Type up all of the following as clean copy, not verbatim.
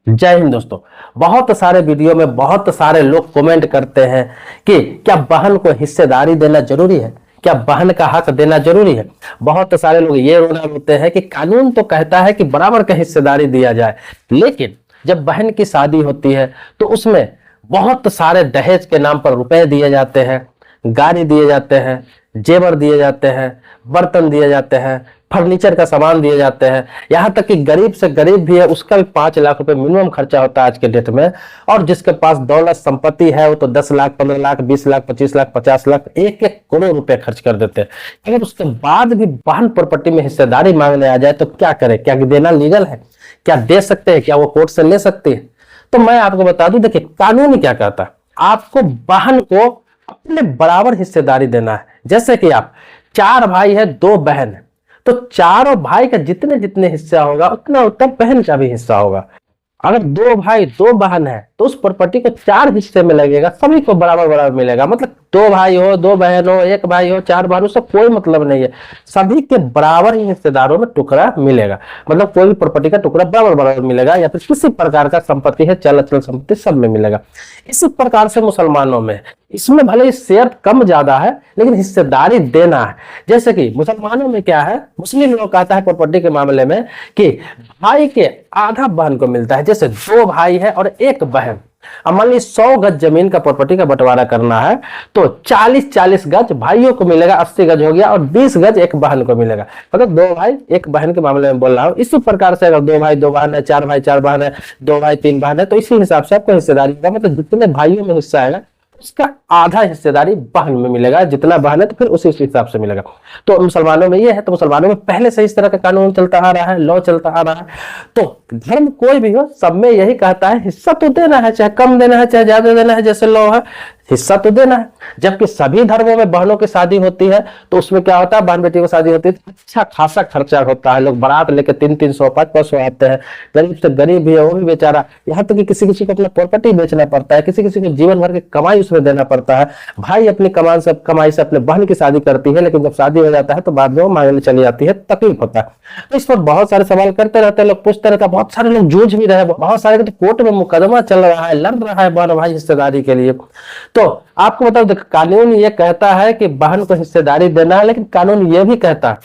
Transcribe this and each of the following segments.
जय हिंद दोस्तों। बहुत सारे वीडियो में बहुत सारे लोग कमेंट करते हैं कि क्या बहन को हिस्सेदारी देना जरूरी है, क्या बहन का हक देना जरूरी है। बहुत सारे लोग ये रोना रोते हैं कि कानून तो कहता है कि बराबर का हिस्सेदारी दिया जाए, लेकिन जब बहन की शादी होती है तो उसमें बहुत सारे दहेज के नाम पर रुपए दिए जाते हैं, गाड़ी दिए जाते हैं, जेवर दिए जाते हैं, बर्तन दिए जाते हैं, फर्नीचर का सामान दिए जाते हैं। यहाँ तक कि गरीब से गरीब भी है उसका भी 5 लाख रुपए मिनिमम खर्चा होता है आज के डेट में। और जिसके पास दौलत संपत्ति है वो तो 10 लाख, 15 लाख, 20 लाख, 25 लाख, 50 लाख, 1-1 करोड़ रुपए खर्च कर देते हैं। अगर उसके बाद भी बहन प्रॉपर्टी में हिस्सेदारी मांगने आ जाए तो क्या करे? क्या देना लीगल है? क्या दे सकते हैं? क्या वो कोर्ट से ले सकती है? तो मैं आपको बता दूं, देखिए कानून क्या कहता है, आपको बहन को अपने बराबर हिस्सेदारी देना है। जैसे कि आप 4 भाई है, 2 बहन है, तो चारों भाई का जितने जितने हिस्सा होगा उतना उतना बहन का भी हिस्सा होगा। अगर 2 भाई 2 बहन है तो उस प्रॉपर्टी को 4 हिस्से में लगेगा, सभी को बराबर बराबर मिलेगा। मतलब 2 भाई हो, 2 बहन हो, 1 भाई हो, 4 बहन हो, सब कोई मतलब नहीं है, सभी के बराबर ही हिस्सेदारों में टुकड़ा मिलेगा। मतलब कोई भी प्रॉपर्टी का टुकड़ा बराबर बराबर मिलेगा, या फिर किसी प्रकार का संपत्ति है, चल अचल संपत्ति सब में मिलेगा। इसी प्रकार से मुसलमानों में इसमें भले ही शेयर कम ज्यादा है लेकिन हिस्सेदारी देना है। जैसे कि मुसलमानों में क्या है, मुस्लिम लोग कहता है प्रॉपर्टी के मामले में कि भाई के आधा बहन को मिलता है। जैसे 2 भाई है और 1 बहन, अब मान लीजिए 100 गज जमीन का प्रॉपर्टी का बंटवारा करना है तो 40-40 गज भाइयों को मिलेगा, 80 गज हो गया, और 20 गज 1 बहन को मिलेगा। मतलब 2 भाई 1 बहन के मामले में बोल रहा हूं। इसी प्रकार से अगर 2 भाई 2 बहन है, 4 भाई 4 बहन है, 2 भाई 3 बहन है, तो इसी हिसाब से आपको हिस्सेदारी होगा। मतलब जितने भाइयों में हिस्सा आएगा उसका आधा हिस्सेदारी बहन में मिलेगा, जितना बहन है तो फिर उसी हिसाब से मिलेगा। तो मुसलमानों में ये है। तो मुसलमानों में पहले से इस तरह का कानून चलता आ रहा है, लॉ चलता आ रहा है। तो धर्म कोई भी हो, सब में यही कहता है हिस्सा तो देना है, चाहे कम देना है चाहे ज्यादा देना है, जैसे लॉ है हिस्सा तो देना है। जबकि सभी धर्मों में बहनों की शादी होती है तो उसमें क्या होता है, बहन बेटी की शादी होती है तो अच्छा खासा खर्चा होता है। लोग बारात लेके 300-300, 500 आते हैं। गरीब से गरीब भी है वो भी बेचारा, यहाँ तक कि किसी किसी को अपना प्रॉपर्टी बेचना पड़ता है, किसी किसी को जीवन भर की कमाई उसमें देना पड़ता है। भाई अपनी कमाई से अपने बहन की शादी करती है, लेकिन जब शादी हो जाता है तो बाद में वो मांगने चली जाती है, तकलीफ होता है। तो इस पर बहुत सारे सवाल करते रहते हैं लोग, पूछते रहते हैं। बहुत सारे लोग जूझ भी रहे, बहुत सारे तो कोर्ट में मुकदमा चल रहा है, लड़ रहा है बहन भाई हिस्सेदारी के लिए। तो आपको बताओ, कानून ये कहता है कि बहन को हिस्सेदारी देना है, लेकिन कानून ये भी कहता है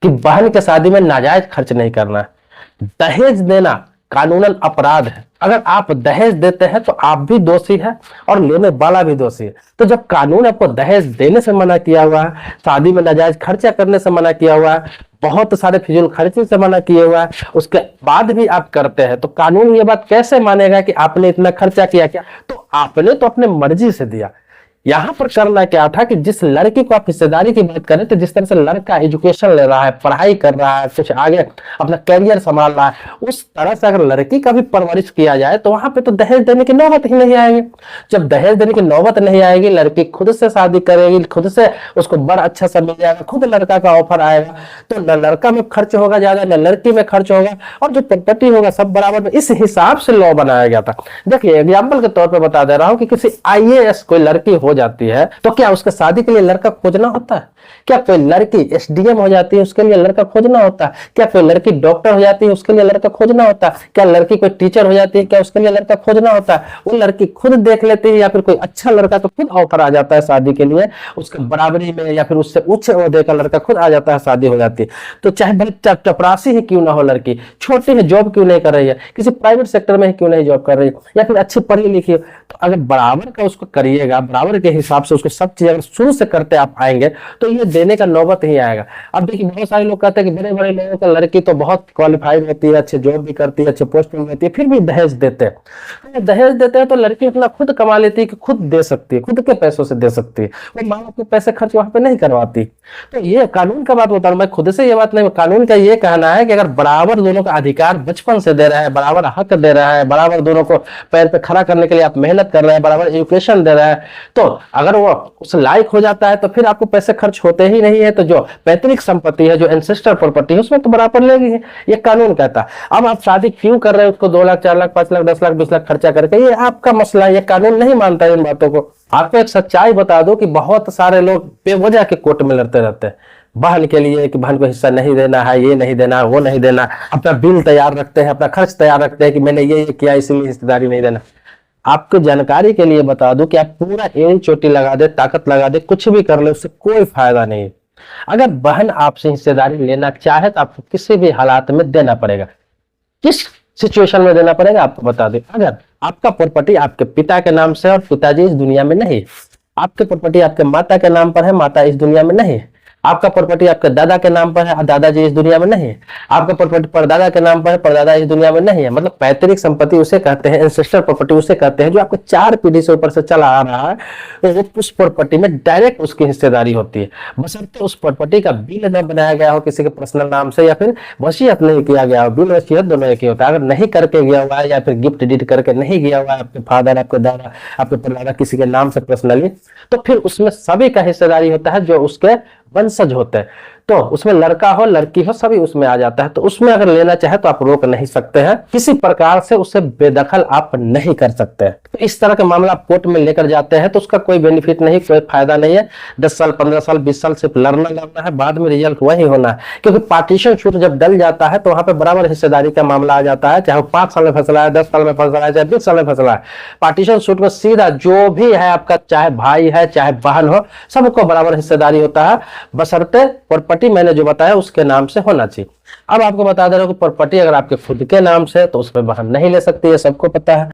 कि बहन की शादी में नाजायज खर्च नहीं करना है। दहेज देना कानूनन अपराध है। अगर आप दहेज देते हैं तो आप भी दोषी है और लेने वाला भी दोषी है। तो जब कानून आपको दहेज देने से मना किया हुआ है, शादी में नाजायज खर्चा करने से मना किया हुआ है, बहुत सारे फिजूल खर्चे से मना किए हुआ है, उसके बाद भी आप करते हैं, तो कानून ये बात कैसे मानेगा कि आपने इतना खर्चा किया? क्या तो आपने तो अपने मर्जी से दिया। यहां पर करना क्या था कि जिस लड़की को आप हिस्सेदारी की बात करें, तो जिस तरह से लड़का एजुकेशन ले रहा है, पढ़ाई कर रहा है, कुछ आगे अपना करियर संभाल रहा है, उस तरह से अगर लड़की का भी परवरिश किया जाए तो वहां पे तो दहेज देने की नौबत ही नहीं आएगी। जब दहेज देने की नौबत नहीं आएगी, लड़की खुद से शादी करेगी, खुद से उसको बड़ा अच्छा सा मिल जाएगा, खुद लड़का का ऑफर आएगा, तो न लड़का में खर्च होगा ज्यादा, न लड़की में खर्च होगा, और जो प्रॉपर्टी होगा सब बराबर में। इस हिसाब से लॉ बनाया गया था। देखिए एग्जाम्पल के तौर पर बता दे रहा हूं कि किसी IAS कोई लड़की हो जाती है तो क्या उसके शादी के लिए लड़का खोजना होता है? क्या कोई लड़की SDM हो जाती है उसके लिए लड़का खोजना होता है? क्या कोई लड़की डॉक्टर हो जाती है उसके लिए लड़का खोजना होता है? क्या लड़की कोई टीचर हो जाती है, क्या उसके लिए लड़का खोजना होता है? वो लड़की खुद देख लेती है, या फिर कोई अच्छा लड़का तो खुद ऑफर आ जाता है शादी के लिए, उसके बराबरी में या फिर उससे उच्च ओहदे का लड़का खुद आ जाता है, शादी हो जाती है। तो चाहे भले चपरासी ही क्यों ना हो, लड़की छोटी है, जॉब क्यों नहीं कर रही है, किसी प्राइवेट सेक्टर में ही क्यों नहीं जॉब कर रही है, या फिर अच्छी पढ़ी लिखी, तो अगर बराबर का उसको करिएगा, बराबर के हिसाब से उसको सब चीज अगर शुरू से करते आप आएंगे तो ये देने का नौबत ही आएगा। अब देखिए बहुत सारे लोग कहते हैं कि बड़े बड़े लोगों का लड़की तो बहुत क्वालिफाइड होती है, अच्छे जॉब भी करती है, अच्छे पोस्ट में रहती है, फिर भी दहेज देते हैं। दहेज देते हैं तो लड़की अपना खुद कमा लेती है कि खुद दे सकती है, खुद के पैसों से दे सकती है, वो माँ बाप के पैसे खर्च वहां पे नहीं करवाती। तो ये कानून का बात बता रहा हूं मैं, खुद से ये बात नहीं, कानून का ये कहना है कि अगर बराबर दोनों का अधिकार बचपन से दे रहा है, बराबर हक दे रहा है, बराबर दोनों को पैर पे खड़ा करने के लिए आप मेहनत कर रहे हैं, बराबर एजुकेशन दे रहा है, तो अगर वो उस लायक हो जाता है तो फिर आपको पैसे खर्च होते ही नहीं है। तो जो पैतृक संपत्ति है, जो एंसेस्टर प्रॉपर्टी है, उसमें तो बराबर लेगी, ये कानून कहता है। अब आप शादी क्यों कर रहे हैं, उसको 2 लाख 4 लाख 5 लाख 10 लाख 20 लाख खर्चा करके, ये आपका मसला है, ये कानून नहीं मानता है इन बातों को। आपको एक सच्चाई बता दो कि बहुत सारे लोग बेवजह के कोर्ट में लड़ते रहते हैं, बहन के लिए कि बहन को हिस्सा नहीं देना है, ये नहीं देना, वो नहीं देना, अपना बिल तैयार रखते हैं, अपना खर्च तैयार रखते हैं कि मैंने ये किया इसलिए हिस्सेदारी नहीं देना। आपको जानकारी के लिए बता दूं कि आप पूरा एड़ी चोटी लगा दे, ताकत लगा दे, कुछ भी कर ले, उससे कोई फायदा नहीं है। अगर बहन आपसे हिस्सेदारी लेना चाहे तो आपको किसी भी हालात में देना पड़ेगा। किस सिचुएशन में देना पड़ेगा आपको बता दें। अगर आपका प्रॉपर्टी आपके पिता के नाम से और पिताजी इस दुनिया में नहीं, आपके प्रॉपर्टी आपके माता के नाम पर है, माता इस दुनिया में नहीं, आपका प्रॉपर्टी आपके दादा के नाम पर है, दादाजी इस दुनिया में नहीं है, आपका प्रॉपर्टी परदादा के नाम पर है, परदादा इस दुनिया में नहीं है, मतलब पैतृक संपत्ति उसे कहते हैं, एंसेस्टर प्रॉपर्टी उसे कहते हैं, जो आपको 4 पीढ़ी से ऊपर से चला आ रहा है, तो वो उस प्रॉपर्टी में डायरेक्ट उसकी हिस्सेदारी होती है। बशर्ते उस प्रॉपर्टी का बिल न बनाया गया हो किसी के पर्सनल नाम से, या फिर वसीयत नहीं किया गया हो। बिल वसीयत दोनों एक ही होता है। अगर नहीं करके गया हुआ है या फिर गिफ्ट डीड करके नहीं गया हुआ है आपके फादर, आपके दादा, आपके परदादा किसी के नाम से पर्सनली, तो फिर उसमें सभी का हिस्सेदारी होता है जो उसके वंशज होते हैं। तो उसमें लड़का हो लड़की हो सभी उसमें आ जाता है। तो उसमें अगर लेना चाहे तो आप रोक नहीं सकते हैं, किसी प्रकार से उसे बेदखल आप नहीं कर सकते हैं। तो इस तरह का मामला आप कोर्ट में लेकर जाते हैं तो उसका कोई बेनिफिट नहीं, कोई फायदा नहीं है। 10 साल 15 साल 20 साल सिर्फ लड़ना है, बाद में रिजल्ट वही होना है। क्योंकि पार्टीशन छूट जब डल जाता है तो वहां पर बराबर हिस्सेदारी का मामला आ जाता है, चाहे 5 साल में फैसला है, 10 साल में फैसला है, चाहे 20 साल में फैसला है। पार्टीशन छूट में सीधा जो भी है आपका, चाहे भाई है चाहे बहन हो, सबको बराबर हिस्सेदारी होता है, बशर्ते प्रॉपर्टी मैंने जो बताया उसके नाम से होना चाहिए। अब आपको बता दे रहा हूं कि प्रॉपर्टी अगर आपके खुद के नाम से तो उस पर बहन नहीं ले सकती है, सबको पता है।